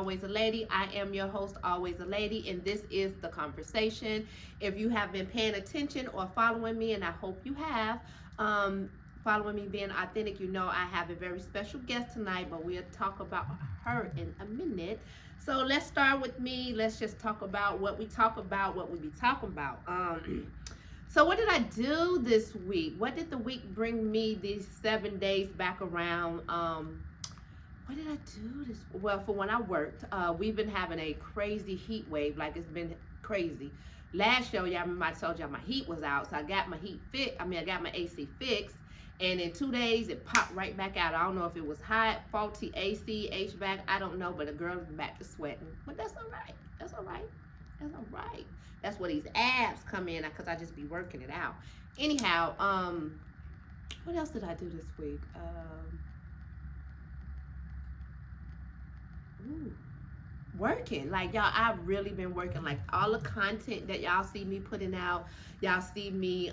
Alwayz A Lady. I am your host, Alwayz A Lady, and this is The Conversation. If you have been paying attention or following me, and I hope you have, following me being authentic, you know I have a very special guest tonight, but we'll talk about her in a minute. So let's start with me. Let's just talk about what we talk about, what we be talking about. So what did I do this week? What did the week bring me these 7 days back around? What did I do this? Well, for when I worked, we've been having a crazy heat wave. Like, it's been crazy. Last show, y'all remember I told y'all my heat was out, so I got my I got my AC fixed, and in 2 days it popped right back out. I don't know if it was hot, faulty AC, HVAC, I don't know, but the girl's back to sweating. But that's all right. That's all right. That's all right. That's where these abs come in, because I just be working it out. Anyhow, what else did I do this week? Working. Like, y'all, I've really been working. Like, all the content that y'all see me putting out, y'all see me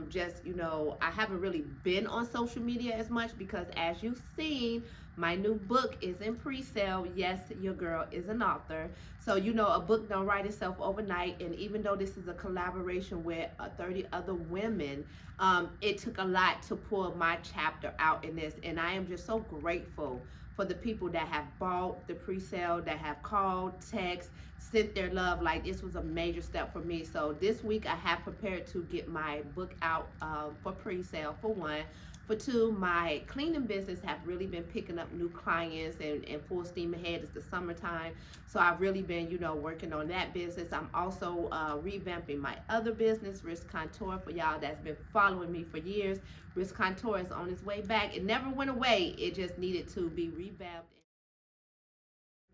just, I haven't really been on social media as much, because as you've seen, my new book is in pre-sale. Yes, your girl is an author. So, a book don't write itself overnight. And even though this is a collaboration with 30 other women, it took a lot to pull my chapter out in this. And I am just so grateful for the people that have bought the pre-sale, that have called, text, sent their love. Like, this was a major step for me. So this week I have prepared to get my book out for pre-sale, for one. For two, my cleaning business have really been picking up new clients and full steam ahead. It's the summertime. So I've really been, working on that business. I'm also revamping my other business, Risk Contour. For y'all that's been following me for years, Risk Contour is on its way back. It never went away. It just needed to be revamped.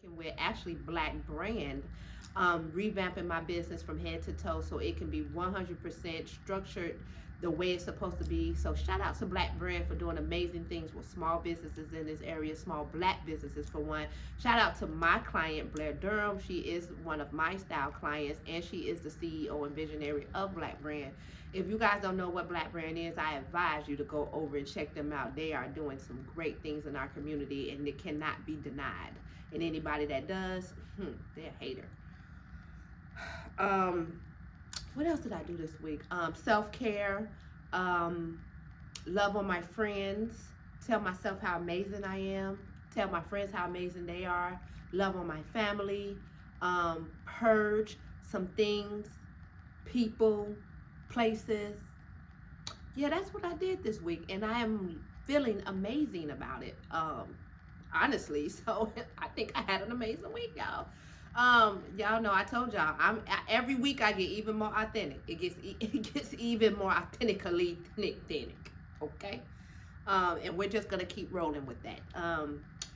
Working with actually Black brand, revamping my business from head to toe so it can be 100% structured the way it's supposed to be. So shout out to Black brand for doing amazing things with small businesses in this area, small Black businesses for one. Shout out to my client, Blair Durham. She is one of my style clients, and she is the CEO and visionary of Black brand. If you guys don't know what Black brand is, I advise you to go over and check them out. They are doing some great things in our community, and it cannot be denied. And anybody that does, they're a hater. What else did I do this week? Self-care, love on my friends, tell myself how amazing I am, tell my friends how amazing they are, love on my family, purge some things, people, places. Yeah, that's what I did this week, and I am feeling amazing about it, honestly. So I think I had an amazing week, y'all. Y'all know I told y'all every week I get even more authentic. It gets even more authentically authentic. Okay. And we're just gonna keep rolling with that.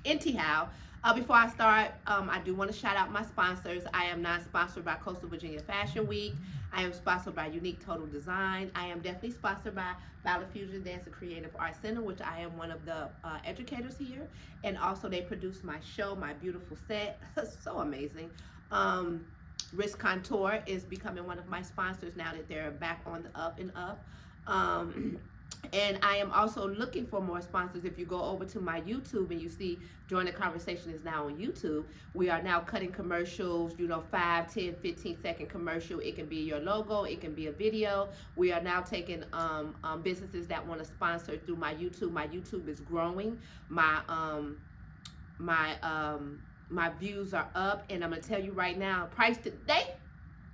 Anyhow, before I start, I do want to shout out my sponsors. I am not sponsored by Coastal Virginia Fashion Week. I am sponsored by Unique Total Design. I am definitely sponsored by BailaFuzion Dance and Creative Arts Center, which I am one of the educators here. And also they produce my show, my beautiful set. So amazing. Risk Contour is becoming one of my sponsors now that they're back on the up and up. And I am also looking for more sponsors. If you go over to my YouTube and you see Join the Conversation is now on YouTube, we are now cutting commercials, 5, 10, 15-second commercial. It can be your logo, it can be a video. We are now taking businesses that want to sponsor through my YouTube. My YouTube is growing. My views are up, and I'm gonna tell you right now, price today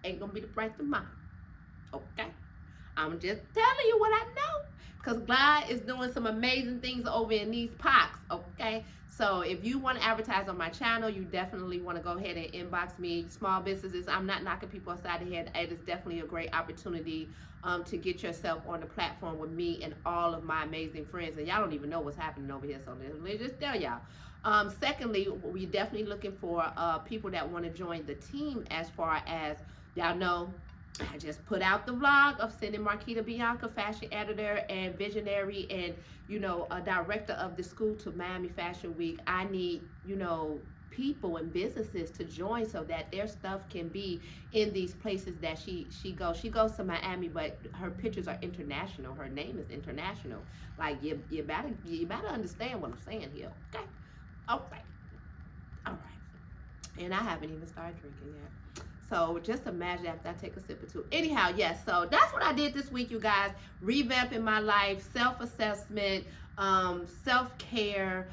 ain't gonna be the price tomorrow. Okay? I'm just telling you what I know, because God is doing some amazing things over in these parts, okay? So if you want to advertise on my channel, you definitely want to go ahead and inbox me. Small businesses, I'm not knocking people upside the head. It is definitely a great opportunity to get yourself on the platform with me and all of my amazing friends. And y'all don't even know what's happening over here, so let me just tell y'all. Secondly, we're definitely looking for people that want to join the team. As far as y'all know, I just put out the vlog of sending Marquita Bianca, fashion editor and visionary and, a director of the school, to Miami Fashion Week. I need, people and businesses to join so that their stuff can be in these places that she goes. She goes to Miami, but her pictures are international. Her name is international. Like, you better understand what I'm saying here. Okay. All right. And I haven't even started drinking yet. So just imagine after I take a sip or two. Anyhow, yes, so that's what I did this week, you guys. Revamping my life, self-assessment, self-care,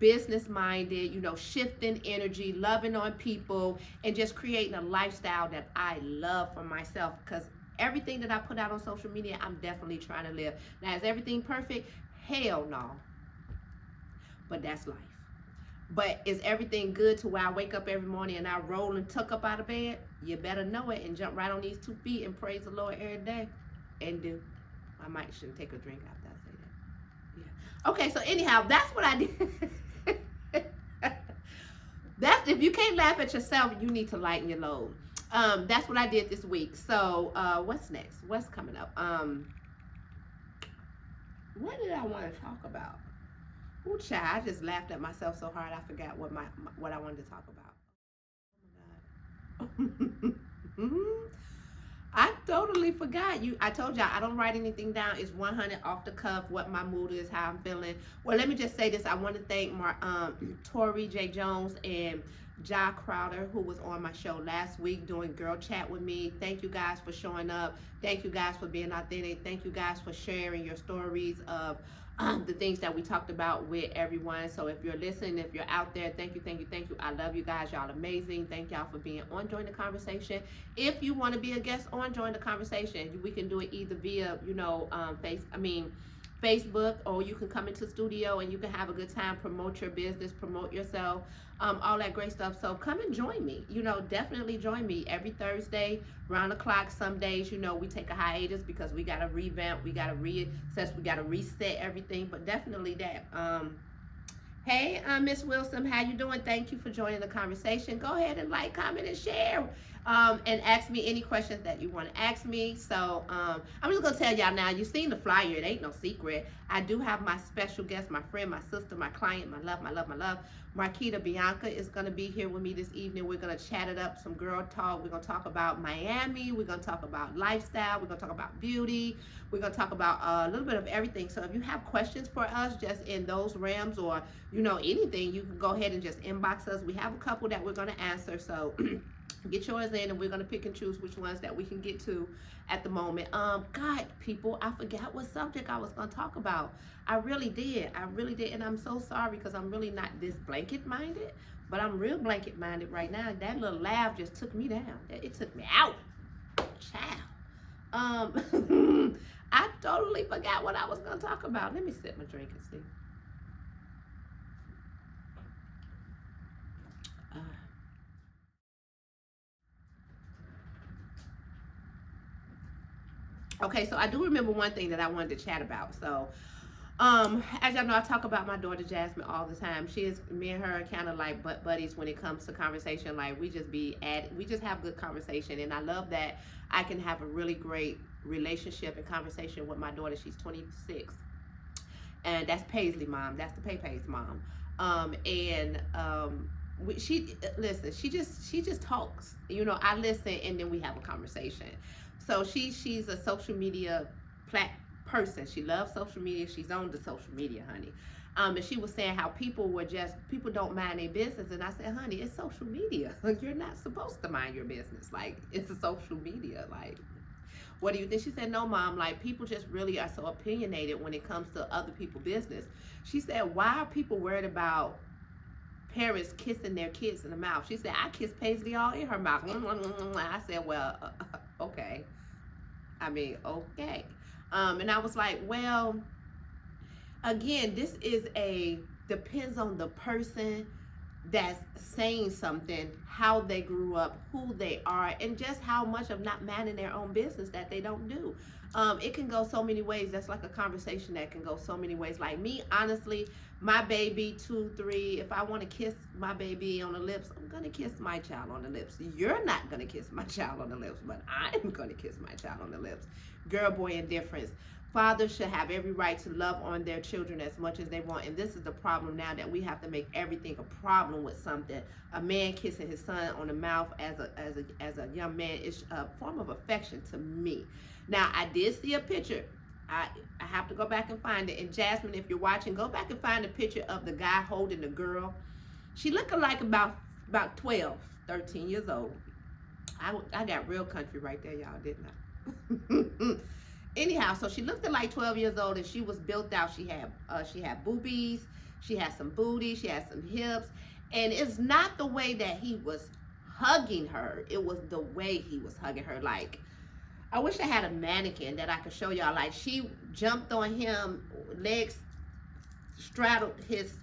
business minded, shifting energy, loving on people, and just creating a lifestyle that I love for myself. Because everything that I put out on social media, I'm definitely trying to live. Now, is everything perfect? Hell no. But that's life. But is everything good to where I wake up every morning and I roll and tuck up out of bed? You better know it and jump right on these 2 feet and praise the Lord every day. And do. I might shouldn't take a drink after I say that. Yeah. Okay, so anyhow, that's what I did. That's, if you can't laugh at yourself, you need to lighten your load. That's what I did this week. So what's next? What's coming up? What did I want to talk about? Ooh, child, I just laughed at myself so hard I forgot what I wanted to talk about. Oh my God. I totally forgot. I told y'all I don't write anything down. It's 100 off the cuff, what my mood is, how I'm feeling. Well, let me just say this. I want to thank Tori J. Jones and Ja Crowder, who was on my show last week doing Girl Chat with me. Thank you guys for showing up. Thank you guys for being authentic. Thank you guys for sharing your stories of the things that we talked about with everyone. So if you're listening, if you're out there, thank you, thank you, thank you. I love you guys. Y'all amazing. Thank y'all for being on Join the Conversation. If you want to be a guest on Join the Conversation, we can do it either via, Facebook, or you can come into studio and you can have a good time, promote your business, promote yourself, all that great stuff. So come and join me. Definitely join me every Thursday, round the clock. Some days, we take a hiatus because we got to revamp, we got to reassess, we got to reset everything, but definitely that. Hey, Miss Wilson, how you doing? Thank you for joining the conversation. Go ahead and like, comment, and share. And ask me any questions that you want to ask me. So I'm just going to tell y'all now, you've seen the flyer. It ain't no secret. I do have my special guest, my friend, my sister, my client, my love, Marquita Bianca is going to be here with me this evening. We're going to chat it up, some girl talk. We're going to talk about Miami. We're going to talk about lifestyle. We're going to talk about beauty. We're going to talk about a little bit of everything. So if you have questions for us just in those realms, or anything, you can go ahead and just inbox us. We have a couple that we're going to answer. So get yours in, and we're going to pick and choose which ones that we can get to at the moment. God, people, I forgot what subject I was going to talk about. I really did. And I'm so sorry, because I'm really not this blanket minded, but I'm real blanket minded right now. That little laugh just took me down. It took me out. Child. I totally forgot what I was going to talk about. Let me sip my drink and see. Okay, so I do remember one thing that I wanted to chat about. So, as y'all know, I talk about my daughter Jasmine all the time. Me and her are kind of like butt buddies when it comes to conversation. Like, we just have good conversation, and I love that I can have a really great relationship and conversation with my daughter. She's 26, and that's Paisley mom. That's the Pay's mom. She just talks. I listen, and then we have a conversation. So she's a social media person. She loves social media. She's on the social media, honey. And she was saying how people don't mind their business. And I said, honey, it's social media. You're not supposed to mind your business. Like, it's a social media. Like, what do you think? She said, no, mom, like, people just really are so opinionated when it comes to other people's business. She said, why are people worried about parents kissing their kids in the mouth? She said, I kissed Paisley all in her mouth. I said, well, okay. Okay. And I was like, well, again, this depends on the person that's saying something, how they grew up, who they are, and just how much of not minding their own business that they don't do. It can go so many ways. That's like a conversation that can go so many ways. Like me, honestly, my baby 2, 3, if I want to kiss my baby on the lips, I'm going to kiss my child on the lips. You're not going to kiss my child on the lips, but I'm going to kiss my child on the lips. Girl, boy, indifference. Fathers should have every right to love on their children as much as they want. And this is the problem now, that we have to make everything a problem with something. A man kissing his son on the mouth as a young man is a form of affection to me. Now, I did see a picture. I have to go back and find it. And Jasmine, if you're watching, go back and find a picture of the guy holding the girl. She looked like about about 12, 13 years old. I got real country right there, y'all, didn't I? Anyhow, so she looked at like 12 years old, and she was built out. She had boobies, she had some booty, she had some hips, and it's not the way that he was hugging her. It was the way he was hugging her. Like, I wish I had a mannequin that I could show y'all. Like, she jumped on him, legs straddled his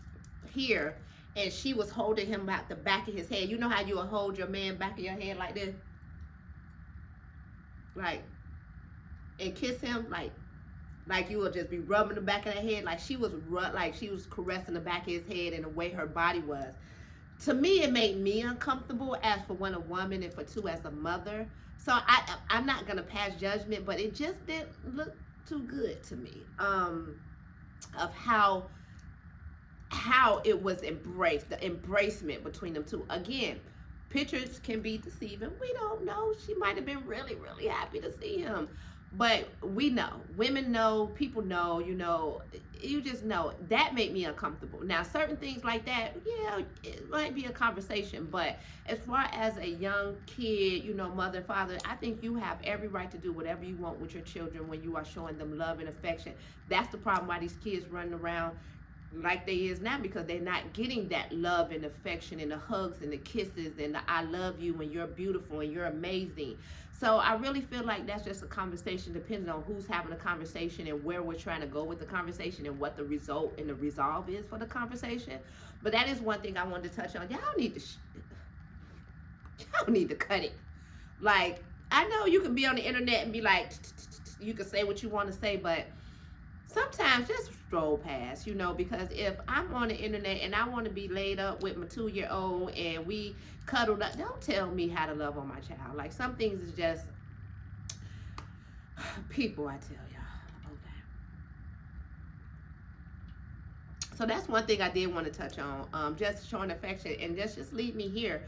here, and she was holding him about the back of his head. You know how you will hold your man back of your head like this? Like, and kiss him like you will just be rubbing the back of the head. Like, she was caressing the back of his head and the way her body was. To me, it made me uncomfortable, as for one, a woman, and for two, as a mother. So I'm not gonna pass judgment, but it just didn't look too good to me. Of how it was embraced, the embracement between them two. Again, pictures can be deceiving. We don't know. She might have been really, really happy to see him. But we know, women know, people know, you just know. That made me uncomfortable. Now, certain things like that, yeah, it might be a conversation. But as far as a young kid, mother, father, I think you have every right to do whatever you want with your children when you are showing them love and affection. That's the problem why these kids running around like they is now, because they're not getting that love and affection and the hugs and the kisses and the I love you and you're beautiful and you're amazing. So I really feel like that's just a conversation, depending on who's having a conversation and where we're trying to go with the conversation and what the result and the resolve is for the conversation. But that is one thing I wanted to touch on. Y'all need to cut it. Like, I know you can be on the internet and be like, you can say what you want to say, but sometimes just stroll past, because if I'm on the internet and I want to be laid up with my 2-year-old and we cuddled up, don't tell me how to love on my child. Like, some things is just people, I tell y'all. Okay. So that's one thing I did want to touch on, just showing affection, and just leave me here.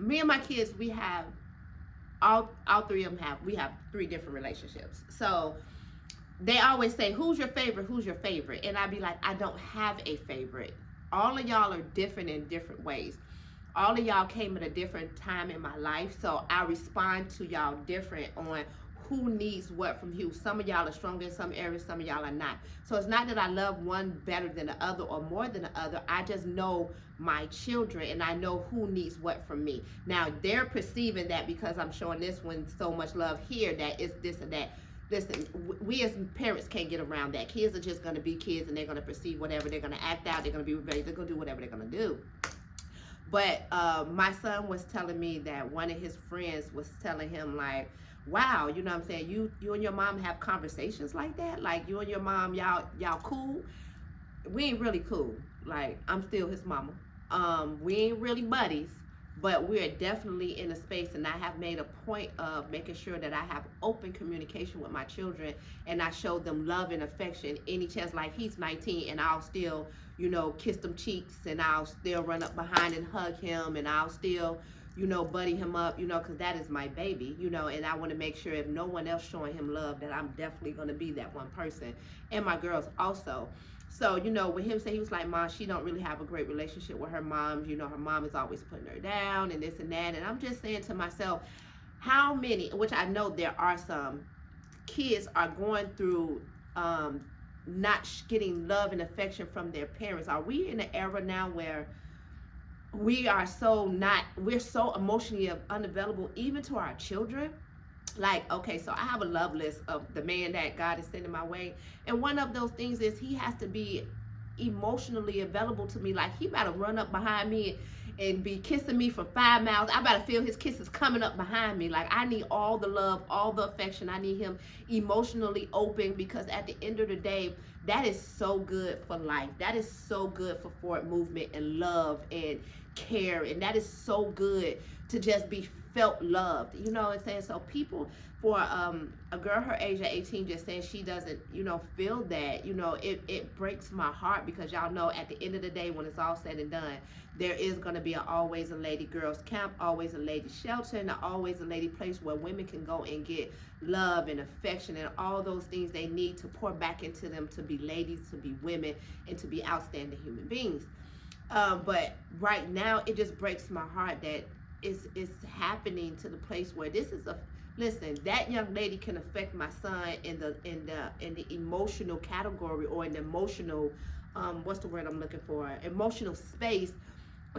Me and my kids, we have all three of them we have 3 different relationships. So they always say, who's your favorite? And I'd be like, I don't have a favorite. All of y'all are different in different ways. All of y'all came at a different time in my life, so I respond to y'all different on who needs what from who. Some of y'all are stronger in some areas, some of y'all are not. So it's not that I love one better than the other or more than the other. I just know my children, and I know who needs what from me. Now, they're perceiving that because I'm showing this one so much love here, that it's this and that. Listen, we as parents can't get around that. Kids are just going to be kids, and they're going to perceive whatever. They're going to act out. They're going to be rebellious. They're going to do whatever they're going to do. But my son was telling me that one of his friends was telling him, like, wow, you know what I'm saying? You and your mom have conversations like that? Like, you and your mom, y'all cool? We ain't really cool. Like, I'm still his mama. We ain't really buddies, but we're definitely in a space, and I have made a point of making sure that I have open communication with my children, and I show them love and affection any chance. Like, he's 19, and I'll still, kiss them cheeks, and I'll still run up behind and hug him, and I'll still, buddy him up, because that is my baby, and I want to make sure if no one else showing him love, that I'm definitely going to be that one person, and my girls also. So, with him saying, he was like, Mom, she don't really have a great relationship with her mom. Her mom is always putting her down and this and that. And I'm just saying to myself, how many, which I know there are some, kids are going through not getting love and affection from their parents. Are we in an era now where we're so emotionally unavailable even to our children? Like, okay, so I have a love list of the man that God is sending my way, and one of those things is he has to be emotionally available to me. Like, he better run up behind me and be kissing me for 5 miles. I better feel his kisses coming up behind me. Like, I need all the love, all the affection. I need him emotionally open, because at the end of the day, that is so good for life. That is so good for forward movement and love and care, and that is so good to just be felt loved. You know what I'm saying? So people, for a girl her age at 18 just saying she doesn't, feel that, it breaks my heart, because y'all know at the end of the day, when it's all said and done, there is going to be an Alwayz A Lady girls camp, Alwayz A Lady shelter, and Alwayz A Lady place where women can go and get love and affection and all those things they need to pour back into them to be ladies, to be women, and to be outstanding human beings. But right now, it just breaks my heart that it's happening to the place where this is a listen. That young lady can affect my son in the emotional category, or in the emotional, what's the word I'm looking for? Emotional space.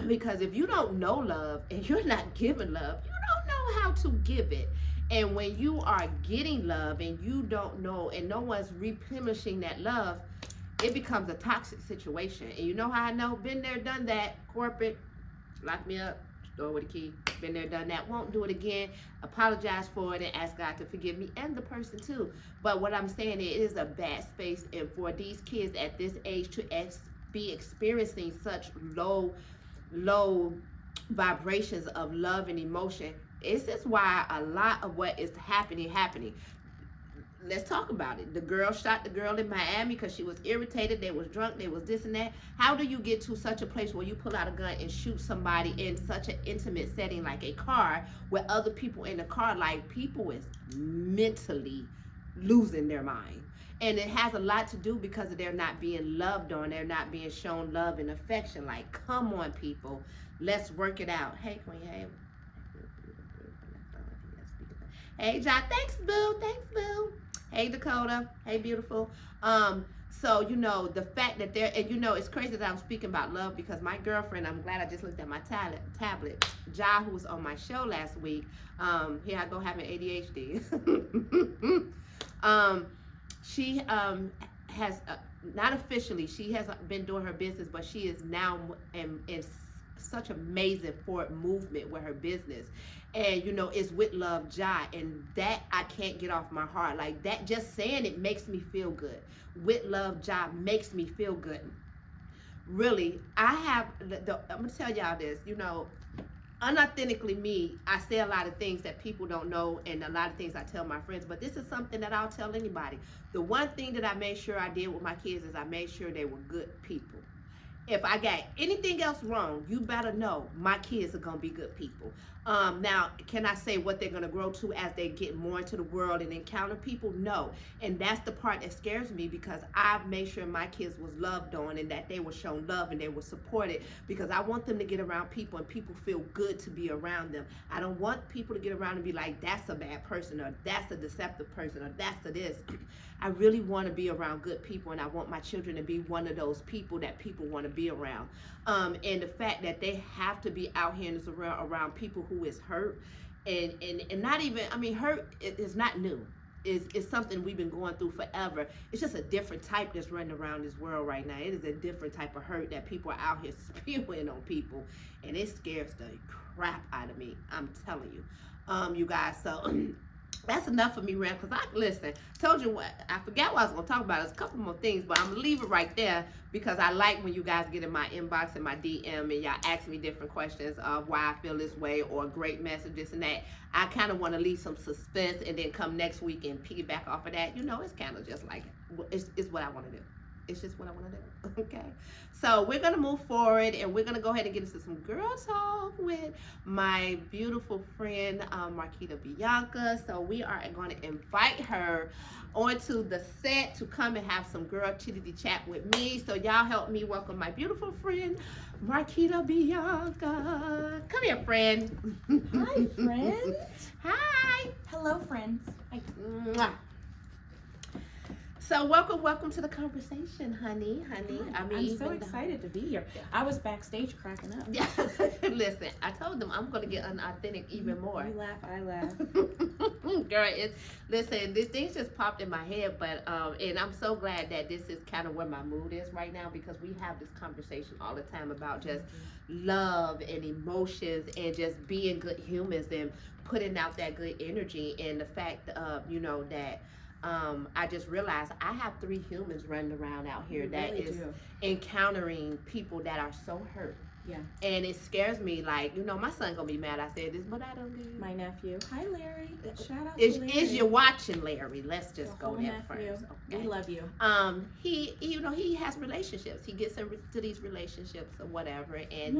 Because if you don't know love and you're not giving love, you don't know how to give it. And when you are getting love and you don't know, and no one's replenishing that love, it becomes a toxic situation. And you know how I know? Been there, done that. Corporate, lock me up, door with a key. Been there, done that. Won't do it again. Apologize for it and ask God to forgive me and the person too. But what I'm saying, it is a bad space, and for these kids at this age to be experiencing such low vibrations of love and emotion, this is why a lot of what is happening. Let's talk about it. The girl shot the girl in Miami because she was irritated. They was drunk. They was this and that. How do you get to such a place where you pull out a gun and shoot somebody in such an intimate setting like a car, where other people in the car, like, people is mentally losing their mind? And it has a lot to do because they're not being loved on. They're not being shown love and affection. Like, come on, people. Let's work it out. Hey, Queen. Hey. Hey, John. Thanks, boo. Thanks, boo. Hey, Dakota. Hey, beautiful. So, the fact that it's crazy that I'm speaking about love, because my girlfriend, I'm glad I just looked at my tablet. Ja, who was on my show last week, here I go having ADHD. She has, not officially, she has been doing her business, but she is now in such amazing forward movement with her business. And it's with love, Ja, and that I can't get off my heart. Like, that, just saying it makes me feel good. With love, Ja makes me feel good. Really, I'm gonna tell y'all this, unauthentically me, I say a lot of things that people don't know, and a lot of things I tell my friends, but this is something that I'll tell anybody. The one thing that I made sure I did with my kids is I made sure they were good people. If I got anything else wrong, you better know my kids are going to be good people. Now, can I say what they're going to grow to as they get more into the world and encounter people? No. And that's the part that scares me, because I've made sure my kids was loved on, and that they were shown love and they were supported, because I want them to get around people and people feel good to be around them. I don't want people to get around and be like, that's a bad person, or that's a deceptive person, or that's a this. I really want to be around good people, and I want my children to be one of those people that people want to be around. And the fact that they have to be out here in this world around people who is hurt, and not even, hurt is not new. It's something we've been going through forever. It's just a different type that's running around this world right now. It is a different type of hurt that people are out here spewing on people, and it scares the crap out of me. I'm telling you, you guys. So that's enough for me, Ram, because told you what, I forgot what I was going to talk about. There's a couple more things, but I'm going to leave it right there, because I like when you guys get in my inbox and my DM and y'all ask me different questions of why I feel this way, or great messages and that. I kind of want to leave some suspense, and then come next week and piggyback off of that. It's kind of just like, it's what I want to do. It's just what I want to do. Okay, so we're gonna move forward, and we're gonna go ahead and get into some girl talk with my beautiful friend Marquita Bianca. So we are going to invite her onto the set to come and have some girl chitty chat with me. So y'all help me welcome my beautiful friend Marquita Bianca. Come here, friend. Hi, friend. Hi. Hello, friends. Hi. Mwah. So welcome to the conversation, honey. I'm so excited to be here. I was backstage cracking up. Yeah. Listen, I told them I'm gonna get unauthentic even more. You laugh, I laugh. Girl, listen, this thing just popped in my head, but and I'm so glad that this is kind of where my mood is right now, because we have this conversation all the time about just love and emotions and just being good humans and putting out that good energy, and the fact of that I just realized I have 3 humans running around out here that is encountering people that are so hurt. Yeah. And it scares me, like, my son gonna be mad I said this, but I don't do. My nephew. Hi, Larry. Shout out to Larry. Is you watching, Larry? Let's just go there nephew. first. Okay. We love you. He has relationships. He gets into these relationships or whatever, and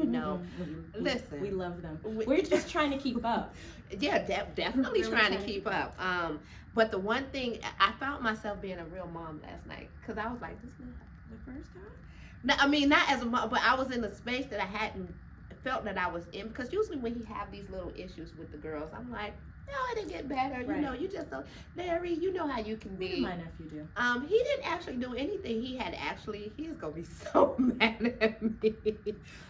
listen. We love them. We're just trying to keep up. Yeah, definitely really trying to keep up. But the one thing, I found myself being a real mom last night, because I was like, this is the first time. No, I mean, not as a mom, but I was in a space that I hadn't felt that I was in, because usually when he have these little issues with the girls, I'm like, no, it'll get better. Right. You know, you just don't. Larry, you know how you can What be. did my nephew do? He didn't actually do anything. He is gonna be so mad at me.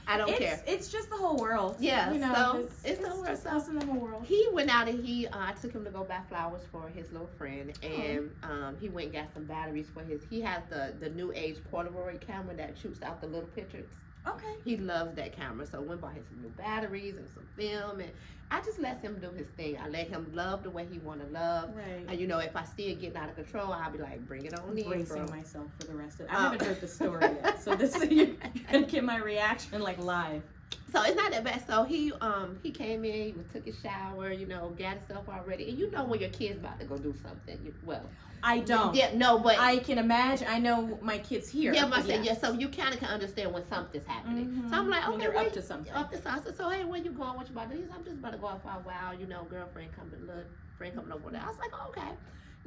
I don't care. It's just the whole world. Yeah, you know, so it's the whole world. just us in the whole world. He went out and I took him to go buy flowers for his little friend, and he went and got some batteries for his. He has the new age Polaroid camera that shoots out the little pictures. Okay. He loves that camera, so went bought him some new batteries and some film, and I just let him do his thing. I let him love the way he want to love. Right. And you know, if I see it getting out of control, I'll be like, bring it on in, Bracing bro. myself for the rest of it. I haven't heard the story yet, so this is you're gonna get my reaction like live. So it's not that bad. So he came in, he took his shower, you know, got himself all ready. And you know when your kid's about to go do something. I don't. Yeah, no, but I can imagine. I know my kids here. Yeah, but yeah, so you kind of can understand when something's happening. Mm-hmm. So I'm like, okay, they're up to something. Up to something. So hey, where you going? What you about to do? I'm just about to go out for a while. You know, girlfriend coming over there. I was like, oh, okay.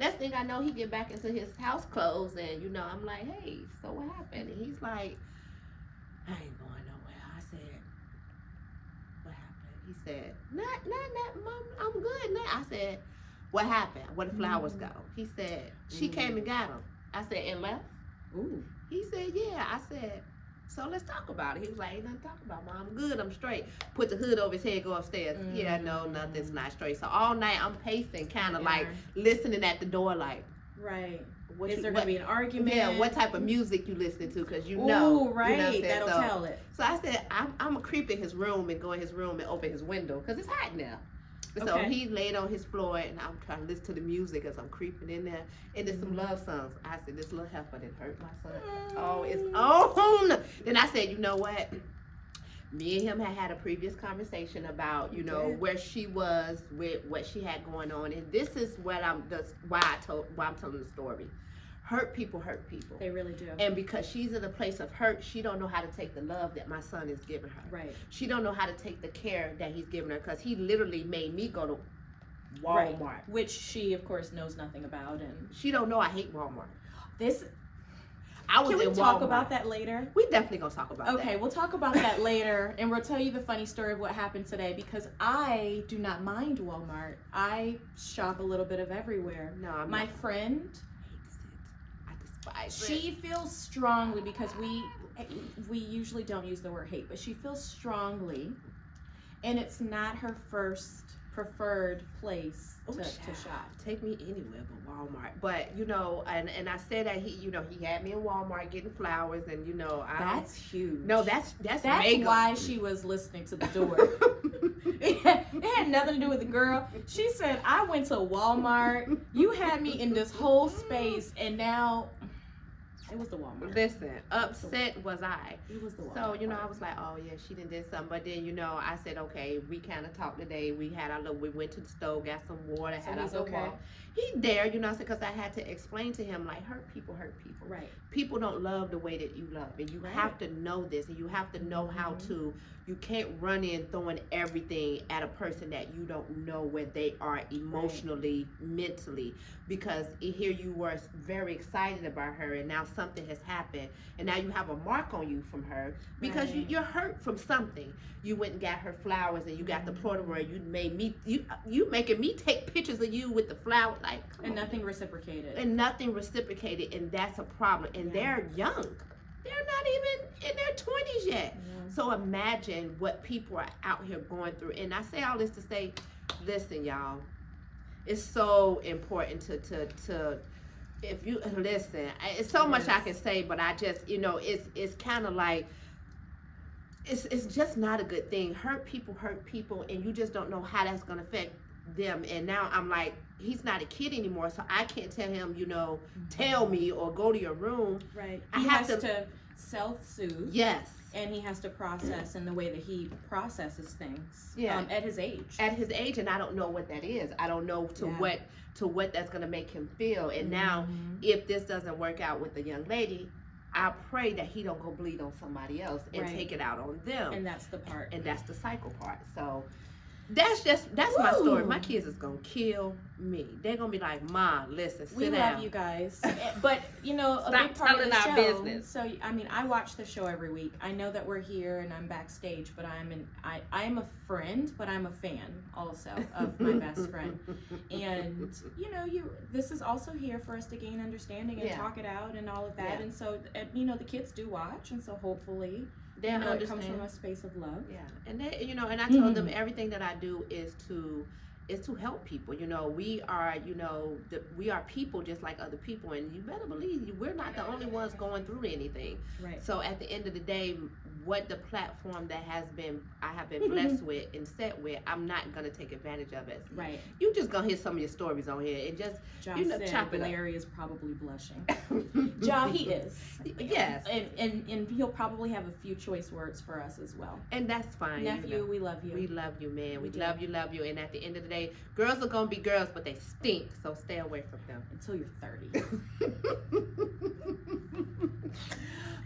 Next thing I know, he get back into his house clothes, and you know, I'm like, hey, so what happened? And he's like, I ain't going nowhere. I said, what happened? He said, not, mom, I'm good. Nah. I said, what happened? Where the flowers go? He said, she came and got them. I said, and left? Ooh. He said, yeah. I said, so let's talk about it. He was like, ain't nothing to talk about, Mom. I'm good. I'm straight. Put the hood over his head, go upstairs. Yeah, no, nothing's not straight. So all night I'm pacing, kind of like listening at the door, like, right. Is there going to be an argument? Yeah, what type of music you listening to? Because you know. Ooh, right. You know that'll tell it. So I said, I'm going to creep in his room and go in his room and open his window because it's hot now. So he laid on his floor, and I'm trying to listen to the music as I'm creeping in there. And there's some love songs. I said, this little heifer didn't hurt my son. Oh, it's on. Then I said, you know what? Me and him had a previous conversation about, you know, where she was with what she had going on. And this is why I'm telling the story. Hurt people. They really do. And because she's in a place of hurt, she don't know how to take the love that my son is giving her. Right. She don't know how to take the care that he's giving her, because he literally made me go to Walmart. Right. Which she, of course, knows nothing about. And she don't know I hate Walmart. Can we talk about that later? We definitely gonna talk about that. Okay, we'll talk about that later, and we'll tell you the funny story of what happened today, because I do not mind Walmart. I shop a little bit of everywhere. No, my friend, she feels strongly, because we usually don't use the word hate, but she feels strongly, and it's not her first preferred place to shop. Take me anywhere but Walmart. But you know, and I said that he had me in Walmart getting flowers, and you know, that's huge. No, that's why she was listening to the door. It had nothing to do with the girl. She said, I went to Walmart, you had me in this whole space, and now it was the Walmart. Listen, upset was I. It was the Walmart. So, you know, I was like, oh yeah, she did something. But then, you know, I said, okay, we kind of talked today. We went to the stove, got some water, had our little walk. He there, you know, because I had to explain to him, like, hurt people. Right. People don't love the way that you love. And you have to know this, and you have to know how to, you can't run in throwing everything at a person that you don't know where they are emotionally, mentally. Because here you were very excited about her, and now something has happened, and now you have a mark on you from her because you're hurt from something. You went and got her flowers, and you got the Polaroid. You made me, you making me take pictures of you with the flowers, like, and nothing reciprocated. And that's a problem. And they're young. They're not even in their 20s yet. Yeah. So imagine what people are out here going through. And I say all this to say, listen, y'all, it's so important to if you listen. It's so much I can say, but I just, you know, it's kind of like, it's just not a good thing. Hurt people, and you just don't know how that's going to affect them. And now I'm like, he's not a kid anymore, so I can't tell him, you know, tell me or go to your room. Right. He has to self-soothe. Yes. And he has to process in the way that he processes things. Yeah. At his age. At his age, and I don't know what that is. I don't know what that's going to make him feel. And now, if this doesn't work out with the young lady, I pray that he don't go bleed on somebody else and take it out on them. And that's the part. And that's the cycle part. So That's my story. Woo. My kids is gonna kill me. They're gonna be like, Mom, listen, sit We down. love you guys, but you know, a Stop big part of telling the our show. business. So I mean, I watch the show every week. I know that we're here and I'm backstage, but I am a friend, but I'm a fan also of my best friend. And you know, this is also here for us to gain understanding and talk it out and all of that. Yeah. And so you know, the kids do watch, and so hopefully. They You know, it understand. comes from a space of love. Yeah, and they, you know, and I told them everything that I do is to help people. You know, we are, you know, we are people just like other people, and you better believe we're not the only ones going through anything. Right. So at the end of the day, what the platform that I have been blessed with and set with, I'm not gonna take advantage of it. Right. You just gonna hear some of your stories on here and just John said chop it up. Larry is probably blushing. John, he is. Yes. And he'll probably have a few choice words for us as well. And that's fine. Nephew, you know. we love you. We love you, man. We do. love you. And at the end of the day, girls are gonna be girls, but they stink. So stay away from them. Until you're 30.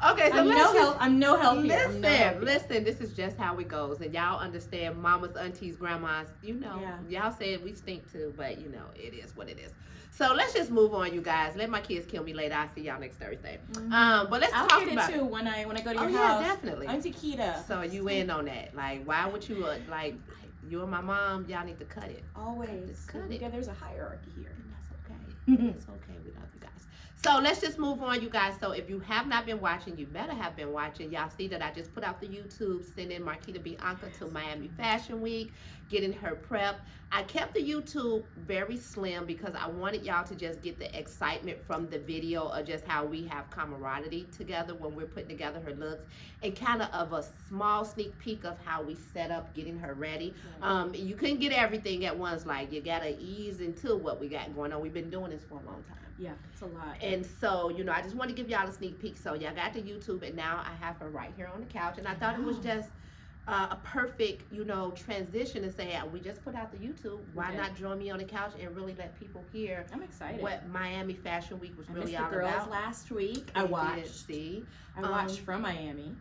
Okay, so I'm no help here. Listen, this is just how it goes. And y'all understand, mamas, aunties, grandmas, you know, y'all said we stink too, but you know, it is what it is. So let's just move on, you guys. Let my kids kill me later. I'll see y'all next Thursday. But let's talk about it too when I go to your house. Yeah, definitely. Auntie Kita. So you in on that. Like, why would you, like, you and my mom, y'all need to cut it. Always. Just cut it. Yeah, there's a hierarchy here. And that's okay. That's okay. We love you guys. So let's just move on, you guys. So if you have not been watching, you better have been watching. Y'all see that I just put out the YouTube, sending Marquita Bianca to Miami Fashion Week, getting her prep. I kept the YouTube very slim because I wanted y'all to just get the excitement from the video of just how we have camaraderie together when we're putting together her looks, and kind of a small sneak peek of how we set up getting her ready. You couldn't get everything at once. Like, you gotta ease into what we got going on. We've been doing this for a long time. Yeah, it's a lot. And so, you know, I just want to give y'all a sneak peek. So y'all got the YouTube, and now I have her right here on the couch. And I thought it was just a perfect, you know, transition to say, we just put out the YouTube. Why not join me on the couch and really let people hear I'm excited. what Miami Fashion Week was really all the girls about. Last week. I watched. I watched from Miami.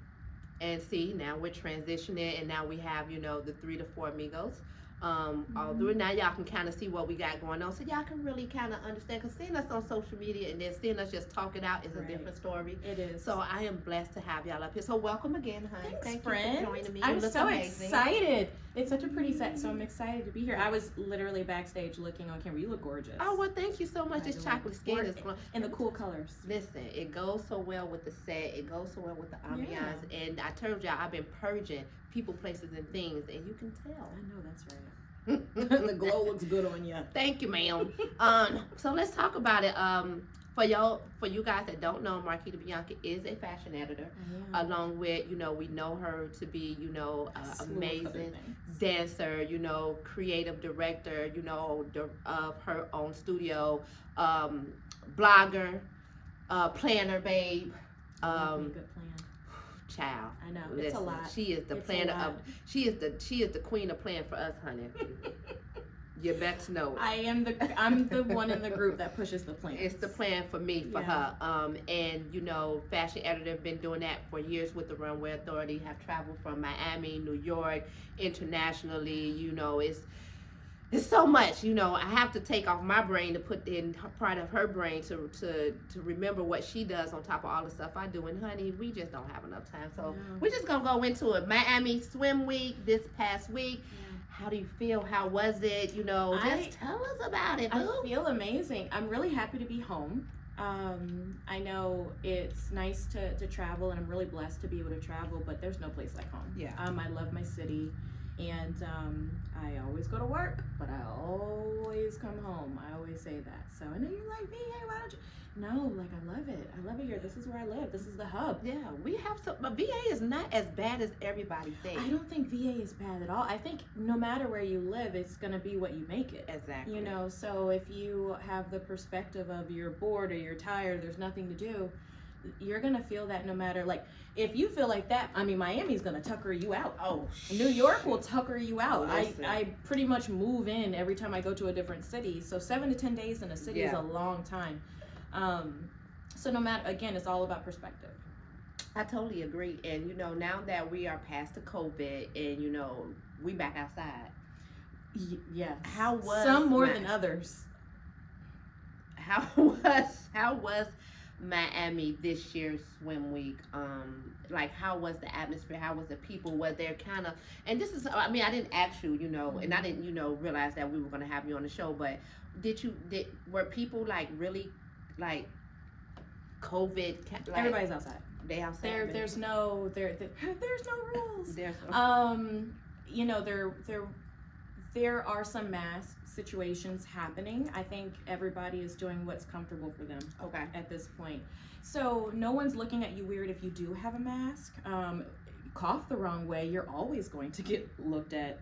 And see, now we're transitioning, and now we have, you know, the 3 to 4 amigos. All through it. Now y'all can kind of see what we got going on, so y'all can really kind of understand, because seeing us on social media and then seeing us just talk it out is a different story. It is. So I am blessed to have y'all up here. So welcome again, honey. Thanks, Thank you for joining me. I'm so excited. It's such a pretty set, so I'm excited to be here. I was literally backstage looking on camera. You look gorgeous. Oh, well, thank you so much. This chocolate skin is glowing. And the cool colors. Listen, it goes so well with the set. It goes so well with the ambiance. And I told y'all, I've been purging people, places, and things, and you can tell. I know, that's right. The glow looks good on you. Thank you, ma'am. So let's talk about it. For you guys that don't know, Marquita Bianca is a fashion editor. Along with, you know, we know her to be, you know, amazing dancer, you know, creative director, you know, of her own studio, blogger, planner, babe. Good plan. Child, I know. listen, it's a lot. She is the planner of. She is the queen of plan for us, honey. You better know it. I'm the one in the group that pushes the plan. It's the plan for me, for her. And you know, fashion editor, been doing that for years with the Runway Authority. Have traveled from Miami, New York, internationally. You know, it's so much, you know. I have to take off my brain to put in part of her brain to remember what she does on top of all the stuff I do. And honey, we just don't have enough time. So we're just gonna go into it. Miami Swim Week this past week. How do you feel? How was it? You know, just tell us about it, boo. I feel amazing. I'm really happy to be home. I know it's nice to travel, and I'm really blessed to be able to travel, but there's no place like home. Yeah. I love my city. And I always go to work, but I always come home. I always say that. So I know you're like, VA, why don't you? No, like, I love it. I love it here. This is where I live. This is the hub. Yeah, we have some, but VA is not as bad as everybody thinks. I don't think VA is bad at all. I think no matter where you live, it's going to be what you make it. Exactly. You know, so if you have the perspective of you're bored or you're tired, there's nothing to do, you're gonna feel that no matter, like, if you feel like that, I mean, Miami's gonna tucker you out. Oh, New York will tucker you out. Listen. I pretty much move in every time I go to a different city. So 7 to 10 days in a city is a long time. So no matter, again, it's all about perspective. I totally agree. And you know, now that we are past the COVID and you know, we back outside. Yes. How was some more than others? How was Miami this year's swim week? Like, how was the atmosphere? How was the people? Was there kind of, and this is, I mean, I didn't ask you, and I didn't, realize that we were going to have you on the show, but were people like really like COVID? Like, Everybody's outside. They outside. There's no rules. There's no, there are some mask situations happening. I think everybody is doing what's comfortable for them. Okay. At this point, so no one's looking at you weird if you do have a mask. Cough the wrong way, you're always going to get looked at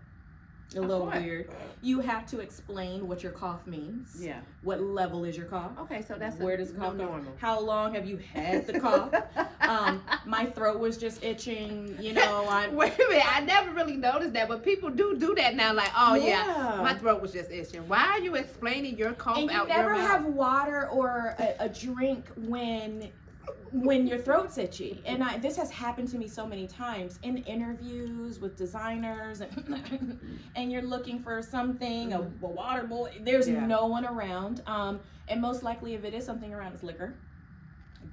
a little weird. You have to explain what your cough means. Yeah. What level is your cough? Okay, so that's where does cough normal. come? How long have you had the cough? My throat was just itching. Wait a minute, I never really noticed that, but people do that now. Like, oh yeah, my throat was just itching. Why are you explaining your cough and out you your never mouth? have water or a drink when your throat's itchy. And this has happened to me so many times in interviews with designers, and you're looking for something, a water boy. There's no one around. And most likely, if it is something around, it's liquor.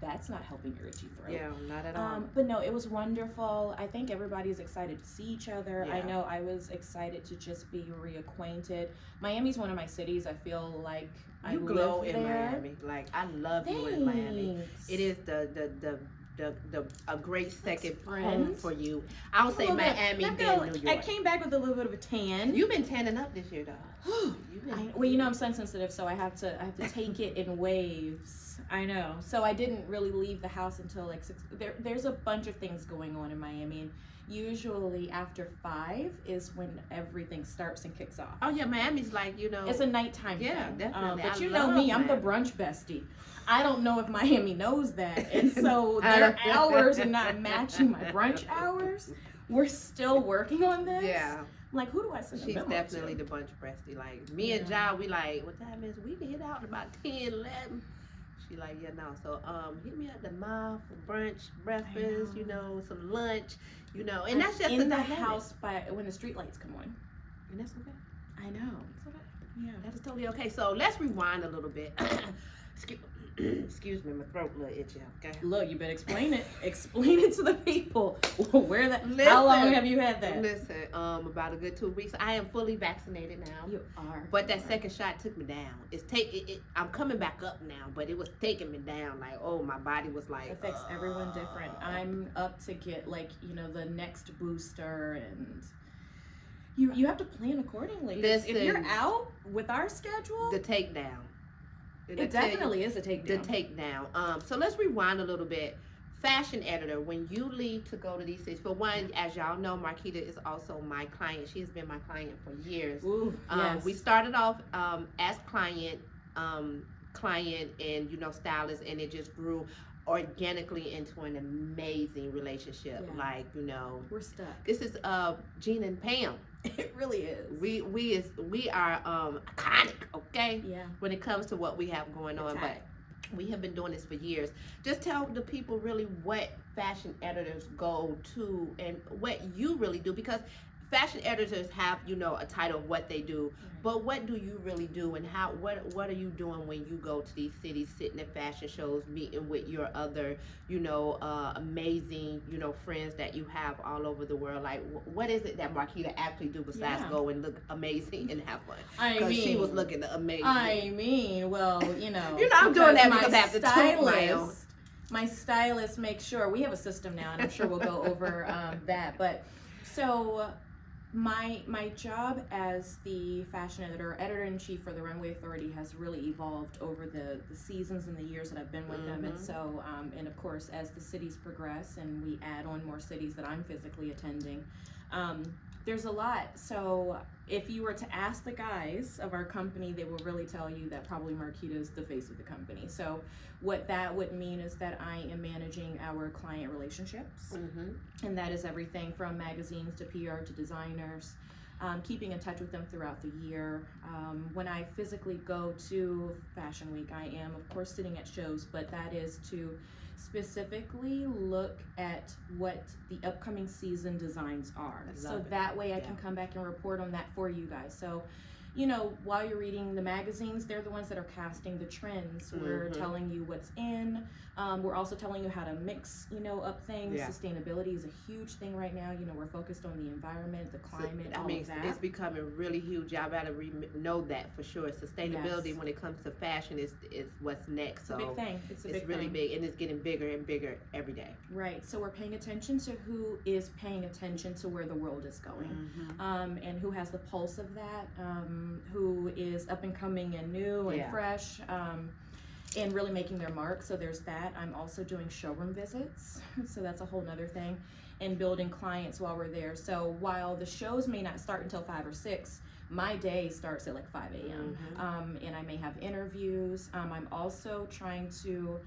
That's not helping your itchy throat. Yeah, not at all. But no, it was wonderful. I think everybody's excited to see each other. Yeah. I know I was excited to just be reacquainted. Miami's one of my cities. I feel like you I glow live in there. Miami. Like, I love you in Miami. It is a great second home for you. I would say Miami than New York. I came back with a little bit of a tan. You've been tanning up this year, though. I'm sun sensitive, so I have to take it in waves. I know. So I didn't really leave the house until like 6. There's a bunch of things going on in Miami, and usually after 5 is when everything starts and kicks off. Oh yeah, Miami's like, it's a nighttime thing. Definitely. But you know me, I'm the brunch bestie. I don't know if Miami knows that, and so their hours are not matching my brunch hours. We're still working on this. Yeah. Like, who do I send a She's memo definitely to? the brunch bestie. Like, me and Ja, we like, what time is it? We can hit out about 10, 11. She like, yeah, no. So, hit me at the mall for brunch, breakfast, some lunch, and that's just in the house when the street lights come on. And that's okay. I know. It's okay. Yeah. That is totally okay. So let's rewind a little bit. Excuse me, my throat a little itchy. Okay. Look, you better explain it. Explain it to the people. Listen, how long have you had that? Listen, about a good 2 weeks. I am fully vaccinated now. You are. But that second shot took me down. I'm coming back up now, but it was taking me down. Like, my body was like. It affects everyone different. I'm up to get the next booster, and you have to plan accordingly. Listen, if you're out with our schedule, the takedown. It definitely is a takedown. The takedown. So let's rewind a little bit. Fashion editor, when you leave to go to these cities, for one, as y'all know, Marquita is also my client. She's been my client for years. Ooh, yes. We started off as client and stylist, and it just grew organically into an amazing relationship. Yeah. Like, we're stuck. This is Gina and Pam. It really is. We are iconic, okay? Yeah. When it comes to what we have going on, but we have been doing this for years. Just tell the people really what fashion editors go to and what you really do, because fashion editors have, a title of what they do, but what do you really do, and what are you doing when you go to these cities, sitting at fashion shows, meeting with your other, amazing, friends that you have all over the world? Like, what is it that Marquita actually do besides go and look amazing and have fun? Because she was looking amazing. Well, I'm doing that because I have to toot my stylist makes sure we have a system now, and I'm sure we'll go over that. But so my job as the fashion editor-in-chief for the Runway Authority has really evolved over the seasons and the years that I've been with them. And so, and of course, as the cities progress and we add on more cities that I'm physically attending, there's a lot. So if you were to ask the guys of our company, they will really tell you that probably Marquita is the face of the company. So what that would mean is that I am managing our client relationships, and that is everything from magazines to PR to designers. keeping in touch with them throughout the year. When I physically go to Fashion Week, I am, of course, sitting at shows, but that is to specifically look at what the upcoming season designs are. So that way I can come back and report on that for you guys. So, you know, while you're reading the magazines, they're the ones that are casting the trends. We're telling you what's in. We're also telling you how to mix, you know, up things. Sustainability is a huge thing right now. You know, we're focused on the environment, the climate, all of that. It's becoming really huge. Y'all better know that for sure. Sustainability when it comes to fashion is what's next. So it's a big thing. It's really big, and it's getting bigger and bigger every day. Right. So we're paying attention to who is paying attention to where the world is going, and who has the pulse of that, who is up and coming and new and fresh. And really making their mark. So there's that. I'm also doing showroom visits. So that's a whole nother thing. And building clients while we're there. So while the shows may not start until 5 or 6, my day starts at like 5 a.m. And I may have interviews. I'm also trying to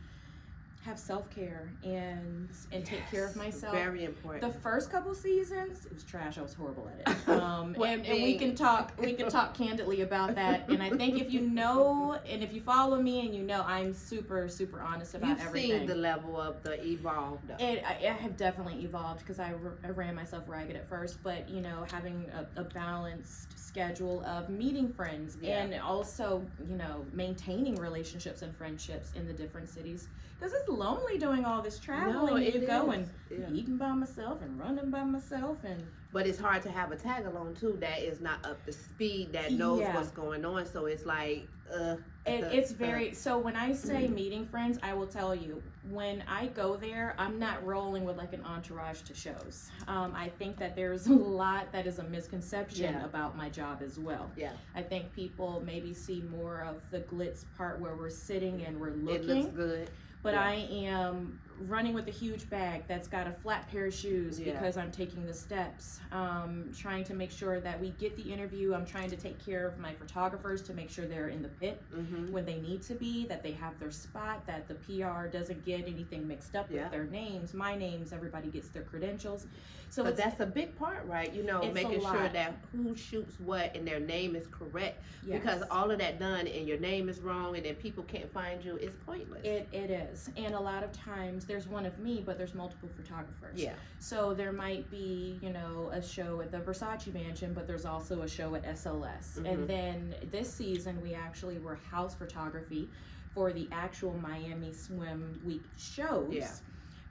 have self-care and take care of myself. Very important. The first couple seasons, it was trash. I was horrible at it. And we can talk candidly about that. And I think if you know, and if you follow me and you know, I'm super, super honest about everything. You've seen the level of the evolved. I have definitely evolved because I ran myself ragged at first, but you know, having a balanced schedule of meeting friends and also, you know, maintaining relationships and friendships in the different cities. Because it's lonely doing all this traveling. You go and eating by myself and running by myself, but it's hard to have a tag along too that is not up to speed, that knows what's going on. So it's like it's very so when I say meeting friends, I will tell you, when I go there, I'm not rolling with like an entourage to shows. I think that there's a lot that is a misconception about my job as well. I think people maybe see more of the glitz part where we're sitting and we're looking. It looks good. But I am running with a huge bag that's got a flat pair of shoes because I'm taking the steps, trying to make sure that we get the interview. I'm trying to take care of my photographers to make sure they're in the pit when they need to be, that they have their spot, that the PR doesn't get anything mixed up with their names, my names, everybody gets their credentials. So that's a big part, right? You know, making sure that who shoots what and their name is correct. Because all of that done and your name is wrong and then people can't find you, it's pointless. It is. And a lot of times there's one of me, but there's multiple photographers. So there might be, you know, a show at the Versace Mansion, but there's also a show at SLS. And then this season we actually were house photography for the actual Miami Swim Week shows.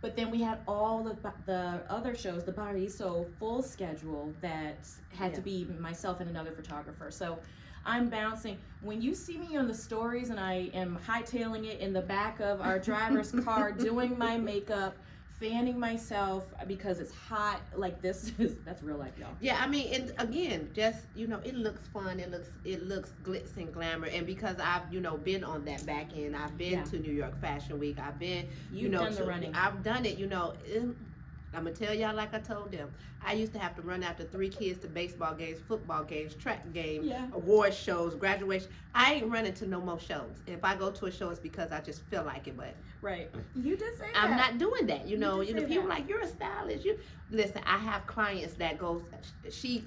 But then we had all the other shows, the Bariso full schedule that had to be myself and another photographer. So I'm bouncing. When you see me on the stories and I am hightailing it in the back of our driver's car, doing my makeup, fanning myself because it's hot, like that's real life, y'all. Yeah, I mean, and again, just, you know, it looks fun, it looks glitz and glamour, and because I've, you know, been on that back end, I've been to New York Fashion Week, I've been, You've done the running. I've done it, you know. I'm gonna tell y'all like I told them. I used to have to run after 3 kids to baseball games, football games, track games, award shows, graduation. I ain't running to no more shows. If I go to a show, it's because I just feel like it. But you did say I'm not doing that. You know, people like, you're a stylist. You listen. I have clients that goes, she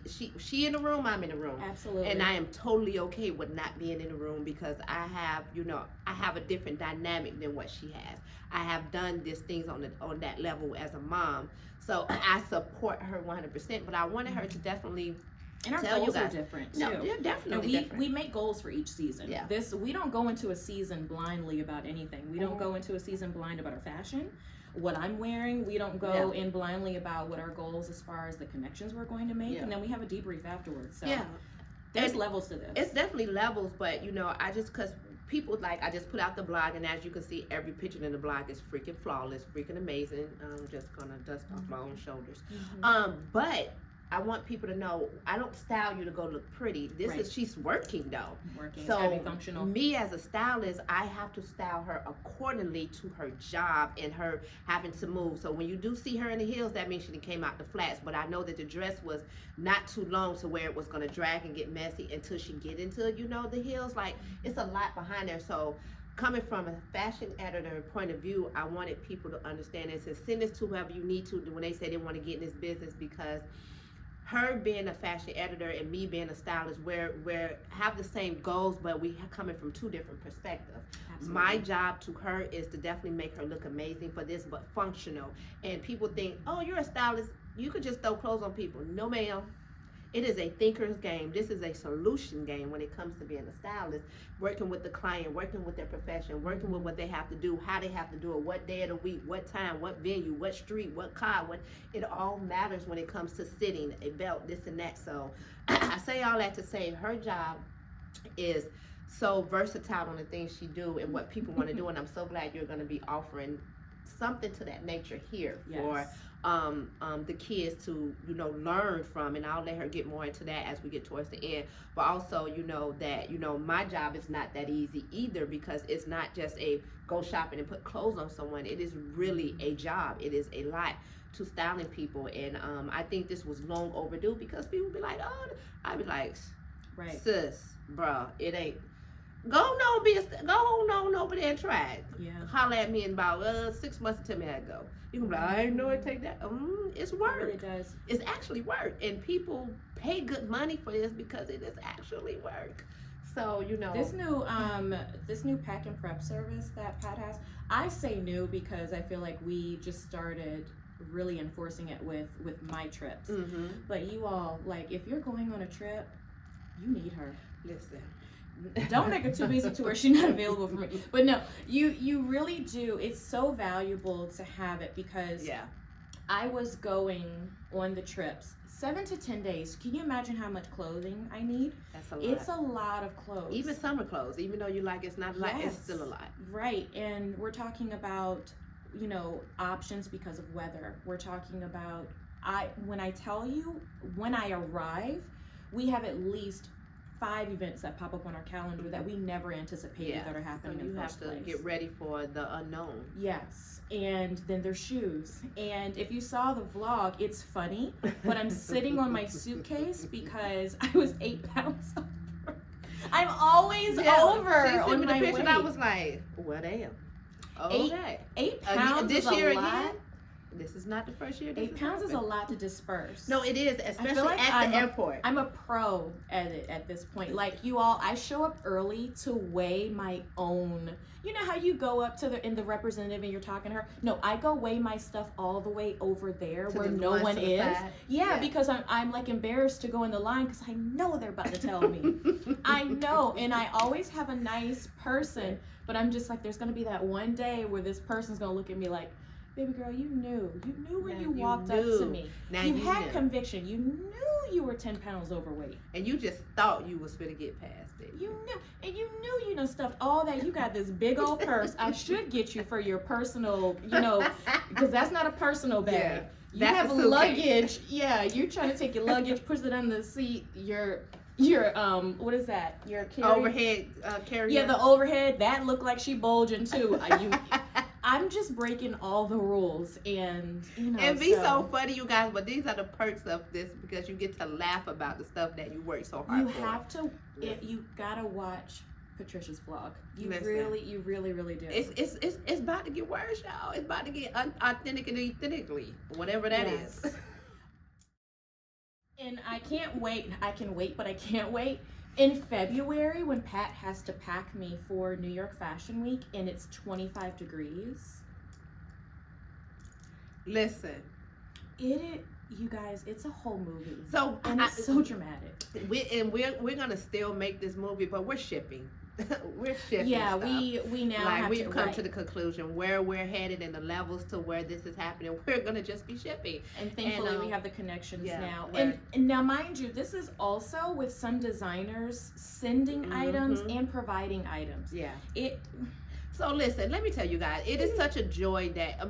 in the room, I'm in the room. Absolutely. And I am totally okay with not being in the room because I have, you know, I have a different dynamic than what she has. I have done these things on that level as a mom, so I support her 100%. But I wanted her to definitely. And our goals are different too. No, they're definitely different. We make goals for each season. We don't go into a season blindly about anything. We don't go into a season blind about our fashion, what I'm wearing. We don't go in blindly about what our goals as far as the connections we're going to make, and then we have a debrief afterwards. So there's levels to this. It's definitely levels, but you know, because people, like, I just put out the blog, and as you can see, every picture in the blog is freaking flawless, freaking amazing. I'm just gonna dust off my own shoulders. But I want people to know I don't style you to go look pretty. She's working though. So it's gotta be functional. Me as a stylist, I have to style her accordingly to her job and her having to move. So when you do see her in the heels, that means she came out the flats. But I know that the dress was not too long to where it was gonna drag and get messy until she get into, you know, the heels. Like, it's a lot behind there. So coming from a fashion editor point of view, I wanted people to understand this and send this to whoever you need to when they say they want to get in this business, because her being a fashion editor and me being a stylist, we're have the same goals, but we coming from two different perspectives. Absolutely. My job to her is to definitely make her look amazing for this, but functional. And people think, oh, you're a stylist, you could just throw clothes on people. No, ma'am. It is a thinker's game. This is a solution game when it comes to being a stylist, working with the client, working with their profession, working with what they have to do, how they have to do it, what day of the week, what time, what venue, what street, what car. It all matters when it comes to sitting, a belt, this and that. So I say all that to say her job is so versatile on the things she do and what people want to do. And I'm so glad you're going to be offering something to that nature here for the kids to, you know, learn from. And I'll let her get more into that as we get towards the end. But also, you know, that, you know, my job is not that easy either, because it's not just a go shopping and put clothes on someone. It is really a job. It is a lot to styling people. And I think this was long overdue, because people be like, oh, I'd be like, right, sis, bruh, it ain't. Go on over there and try it. Yeah. Holler at me in about 6 months and tell me how it go. You can be like, I didn't know it take that. It's work. It really does. It's actually work, and people pay good money for this because it is actually work. So, you know, this new pack and prep service that Pat has, I say new because I feel like we just started really enforcing it with my trips. Mm-hmm. But you all, like, if you're going on a trip, you need her. Listen. Don't make her too busy to where she's not available for me. But no, you really do. It's so valuable to have it, because I was going on the trips 7 to 10 days. Can you imagine how much clothing I need? That's a lot. It's a lot of clothes. Even summer clothes, even though you like it's not a lot, it's still a lot. Right, and we're talking about, you know, options because of weather. We're talking about, when I tell you, when I arrive, we have at least 5 events that pop up on our calendar that we never anticipated that are happening in the first place. You have to get ready for the unknown. Yes, and then there's shoes. And if you saw the vlog, it's funny, but I'm sitting on my suitcase because I was 8 pounds over. I'm always over. She sent me the picture weight. and I was like, well, damn. Okay. 8 pounds this is year a lot. Again? This is not the first year. 8 pounds is a lot to disperse. No, it is, especially like at the airport. I'm a pro at it at this point. Like, you all, I show up early to weigh my own. You know how you go up to the representative and you're talking to her? No, I go weigh my stuff all the way over there where no one is. Yeah, because I'm like embarrassed to go in the line because I know they're about to tell me. I know, and I always have a nice person, but I'm just like, there's gonna be that one day where this person's gonna look at me like, baby girl, you knew when you walked up to me. Now you had conviction. You knew you were 10 pounds overweight. And you just thought you was finna get past it. You knew, and you knew, you know, stuffed all that. You got this big old purse. I should get you for your personal, you know, because that's not a personal bag. You have luggage. Yeah, you're trying to take your luggage, push it under the seat. Your what is that? Your carrier? Overhead carrier. Yeah, the overhead. That looked like she bulging too. I'm just breaking all the rules, and you know. And be so funny, you guys. But these are the perks of this, because you get to laugh about the stuff that you work so hard for. You have to. You gotta watch Patricia's vlog. You really do. It's about to get worse, y'all. It's about to get authentically, whatever that is. And I can't wait. I can wait, but I can't wait. In February, when Pat has to pack me for New York Fashion Week and it's 25 degrees. Listen. You guys, it's a whole movie. So, and it's so dramatic. We're gonna still make this movie, but we're shipping. We're shifting. Yeah, stuff. we now like have we've come to the conclusion where we're headed and the levels to where this is happening. We're gonna just be shipping, and thankfully we have the connections now. And now, mind you, this is also with some designers sending items and providing items. Yeah. So listen, let me tell you guys, it is such a joy that,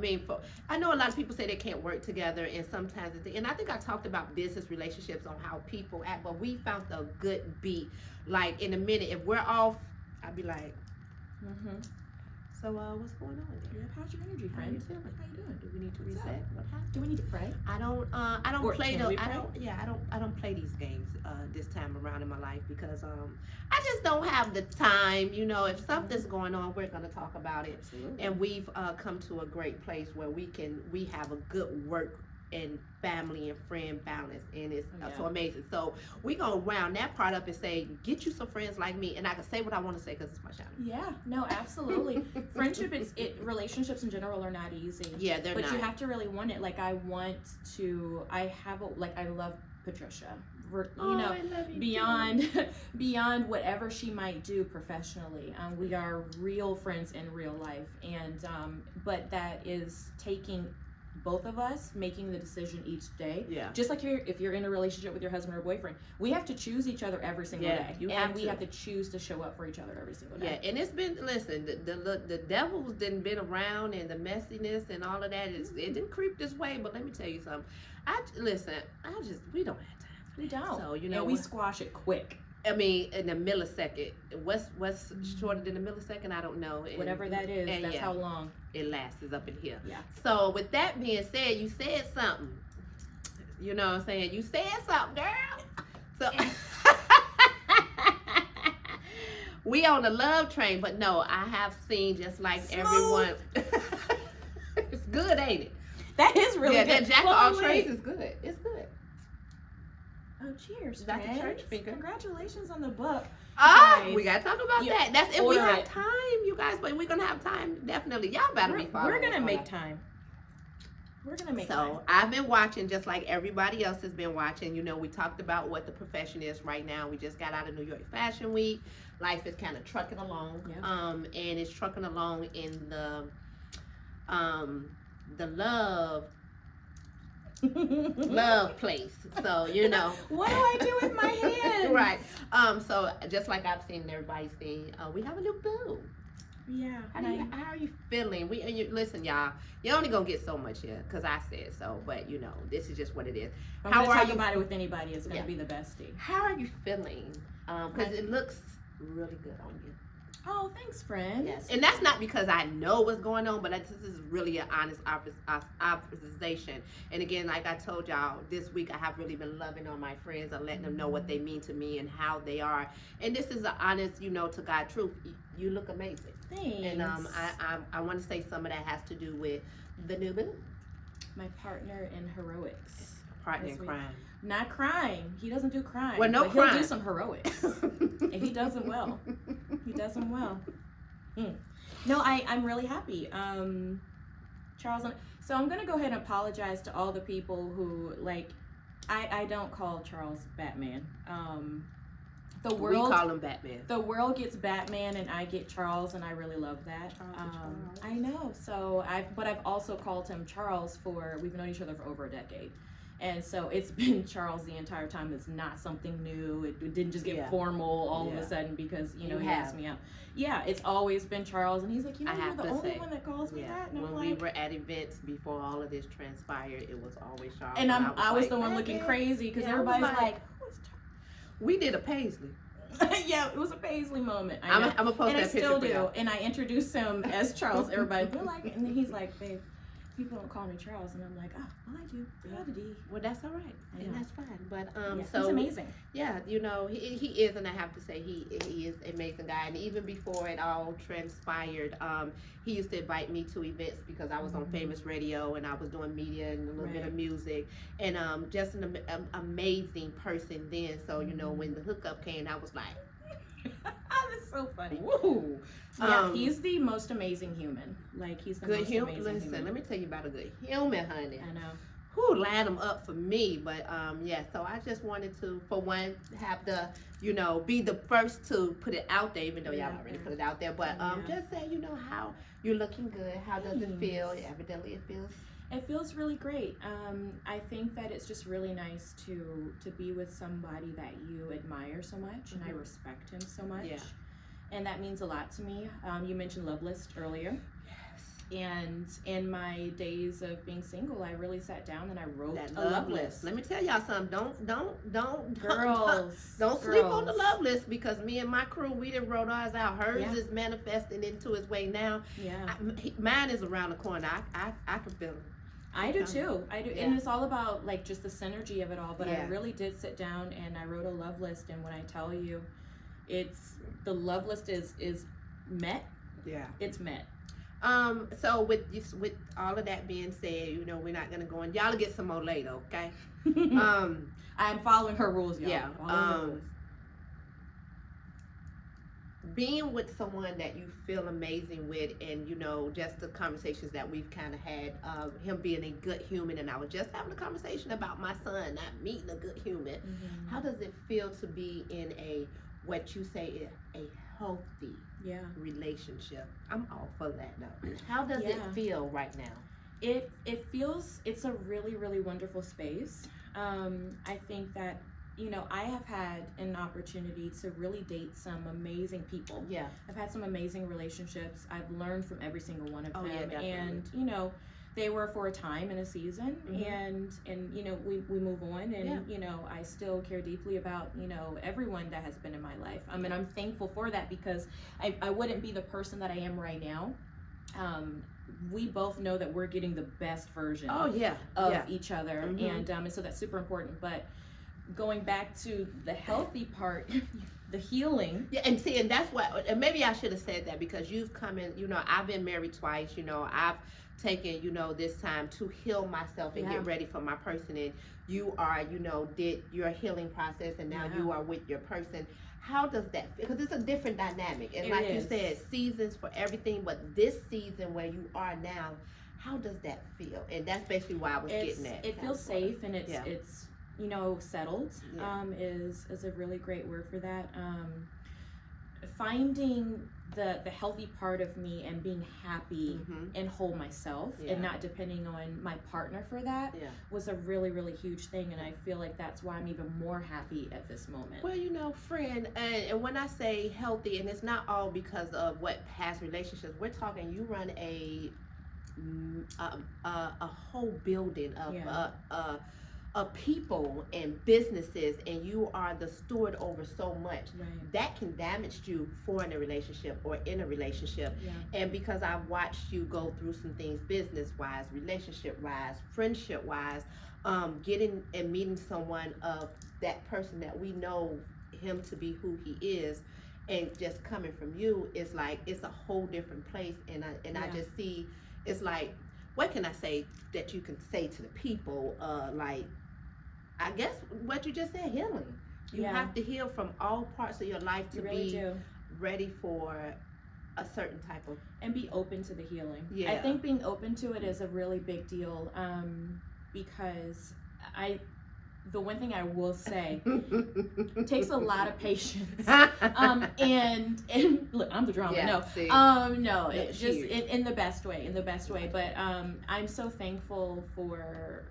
I know a lot of people say they can't work together, and sometimes, and I think I talked about business relationships on how people act, but we found a good beat. Like in a minute, if we're off, I'd be like, so what's going on there? How's your energy, friend? How you feeling? How you doing? Do we need to reset? What happened? Do we need to pray? I don't play these games this time around in my life, because I just don't have the time. You know, if something's going on, we're gonna talk about it. Absolutely. And we've come to a great place where we have a good work and family and friend balance, and it's Yeah. so amazing. So we gonna round that part up and say, get you some friends like me, and I can say what I want to say because it's my channel. Yeah, no, absolutely. Friendship, relationships in general are not easy. Yeah, they're but not. You have to really want it. Like I love Patricia. I love you Beyond whatever she might do professionally, we are real friends in real life, and but that is taking both of us making the decision each day. Yeah. Just like if you're in a relationship with your husband or boyfriend, we have to choose each other every single day. We have to choose to show up for each other every single day. Yeah, and it's been, listen, the devil's been around, and the messiness and all of that, it didn't creep this way, but let me tell you something. We don't have time. We don't. So, and we squash it quick. I mean, in a millisecond. What's shorter than a millisecond? I don't know. Whatever that is, that's how long it lasts, is up in here. Yeah. So with that being said, you said something. You know what I'm saying? You said something, girl. So we on the love train, but no, I have seen just like everyone. It's good, ain't it? That is really good. That jack of all trades is good. It's good. Oh, cheers! Is that the church finger? Congratulations on the book. We gotta talk about that. That's if we have time, you guys. But we're gonna have time, definitely. Y'all better be following. We're gonna make time. We're gonna make time. So I've been watching just like everybody else has been watching. You know, we talked about what the profession is right now. We just got out of New York Fashion Week. Life is kind of trucking along. Yeah. And it's trucking along in the love place. So you know. What do I do with my hand? Right. So just like I've seen and everybody's seen, we have a new boo. Yeah. How are you feeling? Listen, y'all. You're only gonna get so much here because I said so. But you know, this is just what it is. How are you about it with anybody? It's gonna be the bestie. How are you feeling? Because it looks really good on you. Oh, thanks, friend. Yes, and that's not because I know what's going on, but this is really an honest observation. And again, like I told y'all, this week I have really been loving on my friends and letting them know what they mean to me and how they are. And this is an honest, to God truth. You look amazing. Thanks. And I want to say some of that has to do with the new boo. My partner in heroics. Partner in crime. Not crime. He doesn't do crime. Well, no but crime. He'll do some heroics. And he does them well. He does them well. No, I'm really happy. Charles, so I'm going to go ahead and apologize to all the people who, I don't call Charles Batman. We call him Batman. The world gets Batman and I get Charles, and I really love that. I know. So I've also called him Charles we've known each other for over a decade. And so it's been Charles the entire time. It's not something new. It didn't just get formal all of a sudden because, he asked me out. Yeah, it's always been Charles. And he's like, you're the only one that calls me that. And when we were at events before all of this transpired, it was always Charles. And I was the one looking crazy because everybody's like, who is Charles? We did a Paisley. Yeah, it was a Paisley moment. I'm going to post that picture. And I still do. And I introduced him as Charles. Everybody feel like it. And then he's like, babe, people don't call me Charles, and I'm like, oh, well, I do. Well, that's all right, and that's fine. But so he's amazing. Yeah, he is, and I have to say he is an amazing guy. And even before it all transpired, he used to invite me to events because I was on Famous Radio and I was doing media and a little bit of music, and just an amazing person then. So when the hookup came, I was like. That's so funny. Woo! Yeah, he's the most amazing human. He's the most amazing human. Listen, let me tell you about a good human, honey. I know. Who line them up for me? But so I just wanted to, for one, have the, be the first to put it out there, even though y'all already put it out there. But just say, how you're looking good. How does it feel? Evidently, it feels. It feels really great. I think that it's just really nice to be with somebody that you admire so much, and I respect him so much. Yeah. And that means a lot to me. You mentioned Love List earlier. Yes. And in my days of being single, I really sat down and I wrote a love list. Let me tell y'all something. Don't girls, don't sleep on the love list, because me and my crew, we done wrote ours out. Hers is manifesting into its way now. Yeah. Mine is around the corner. I can feel it. I do too. I do, and it's all about just the synergy of it all. But I really did sit down and I wrote a love list. And when I tell you, the love list is met. Yeah, it's met. So with all of that being said, you know, we're not gonna go in. Y'all get some more later, okay? I'm following her rules, y'all. Yeah. Following her rules. Being with someone that you feel amazing with, and you know, just the conversations that we've kind of had of him being a good human, and I was just having a conversation about my son not meeting a good human. How does it feel to be in a, what you say is a healthy relationship? I'm all for that now. How does it feel right now? It feels, it's a really, really wonderful space. I think that, you know, I have had an opportunity to really date some amazing people. Yeah. I've had some amazing relationships. I've learned from every single one of them. Yeah, and, you know, they were for a time and a season, and you know, we move on, and you know, I still care deeply about, you know, everyone that has been in my life. And I'm thankful for that, because I wouldn't be the person that I am right now. We both know that we're getting the best version of each other, and so that's super important. But going back to the healthy part, the healing. Yeah, and see, and that's what, and maybe I should have said that, because you've come in, you know, I've been married twice, you know, I've taken, you know, this time to heal myself and get ready for my person, and you are, you know, did your healing process, and now you are with your person. How does that feel? Because it's a different dynamic, and like you said, seasons for everything, but this season where you are now, how does that feel? And that's basically why I was getting at. It feels safe, and it's you know, settled is a really great word for that. Finding the healthy part of me and being happy and whole myself, and not depending on my partner for that was a really, really huge thing. And I feel like that's why I'm even more happy at this moment. Well, you know, friend, and when I say healthy, and it's not all because of what past relationships, we're talking, you run a whole building of people and businesses, and you are the steward over so much that can damage you for in a relationship or in a relationship. And because I've watched you go through some things, business wise, relationship wise, friendship wise, getting and meeting someone of that person that we know him to be who he is, and just coming from you, is like, it's a whole different place. And I just see, it's like, what can I say that you can say to the people? Like, I guess what you just said, healing. You have to heal from all parts of your life to be ready for a certain type of, and be open to the healing. I think being open to it is a really big deal, because the one thing I will say, it takes a lot of patience. And look, I'm the drama. No, it's just in the best way. But I'm so thankful for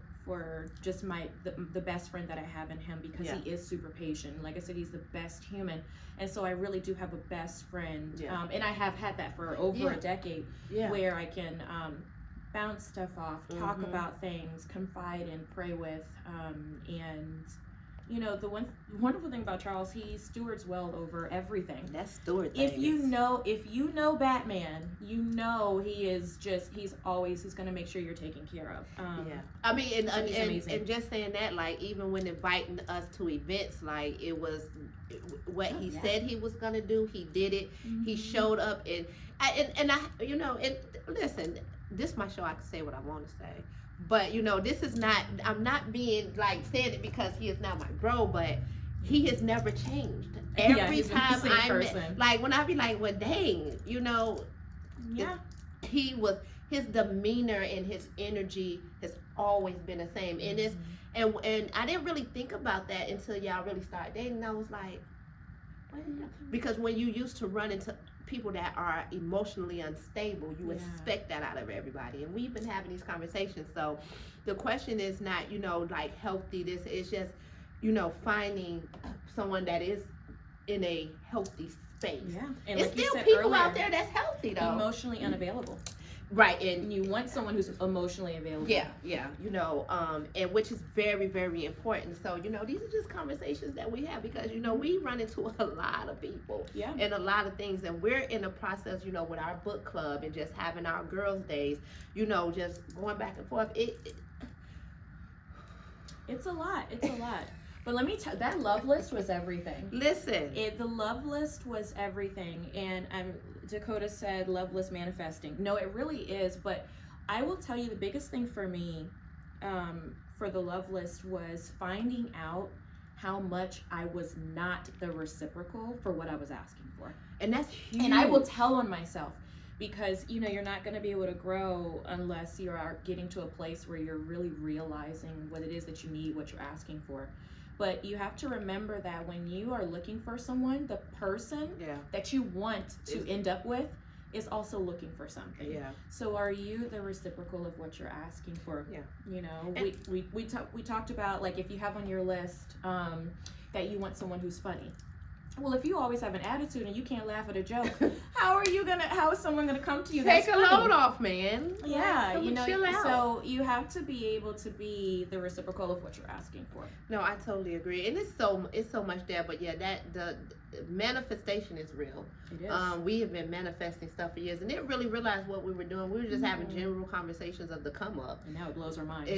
just the best friend that I have in him, because he is super patient. Like I said, he's the best human, and so I really do have a best friend. And I have had that for over a decade, where I can bounce stuff off, talk about things, confide and pray with, and you know, the one wonderful thing about Charles, he stewards well over everything. That's steward. If you know Batman, you know he's going to make sure you're taken care of. I mean, and just saying that, like, even when inviting us to events, like, it was what he said he was going to do, he did it. He showed up, and I, you know, and listen, this is my show, I can say what I want to say. But, you know, this is not, I'm not being, like, saying it because he is now my bro, but he has never changed. Every time like, when I be like, well, dang, you know, his demeanor and his energy has always been the same. And it's, and I didn't really think about that until y'all really started dating. And I was like, what? Because when you used to run into people that are emotionally unstable, you expect that out of everybody, and we've been having these conversations. So the question is not, you know, like, healthy, this is just, you know, finding someone that is in a healthy space. And it's like still people out there that's healthy though, emotionally unavailable. Right, and you want someone who's emotionally available. You know, and which is very, very important. So, you know, these are just conversations that we have, because, you know, we run into a lot of people and a lot of things, and we're in the process, you know, with our book club and just having our girls' days, you know, just going back and forth. It's a lot. But let me tell that love list was everything. Listen, The love list was everything. And Dakota said love list manifesting. No, it really is. But I will tell you the biggest thing for me for the love list was finding out how much I was not the reciprocal for what I was asking for. and that's huge. And I will tell on myself, because you know you're not going to be able to grow unless you are getting to a place where you're really realizing what it is that you need, what you're asking for. But you have to remember that when you are looking for someone, the person that you want to end up with is also looking for something. Yeah. So are you the reciprocal of what you're asking for? Yeah. You know, we talked about, like, if you have on your list that you want someone who's funny. Well, if you always have an attitude and you can't laugh at a joke, how is someone gonna come to you? Take that's a funny? load off, man. Yeah, Like, you know, chill out. so you have to be able to be the reciprocal of what you're asking for. No, I totally agree, and it's so much there. But yeah, that the manifestation is real. It is. We have been manifesting stuff for years, and didn't really realize what we were doing. We were just having general conversations of the come up, And now it blows our minds.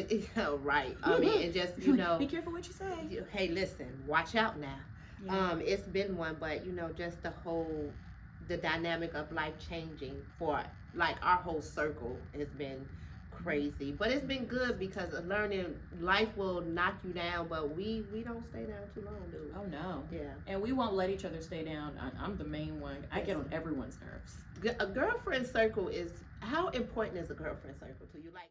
Right. I mean, it just, you know. Be careful what you say. Hey, listen, watch out now. Yeah. It's been one, but you know, just the dynamic of life changing for like our whole circle has been crazy, but it's been good because of learning life will knock you down, but we don't stay down too long, do we? Oh no. Yeah. And we won't let each other stay down. I'm the main one. I get on everyone's nerves. A girlfriend circle is, how important is a girlfriend circle to you? Like,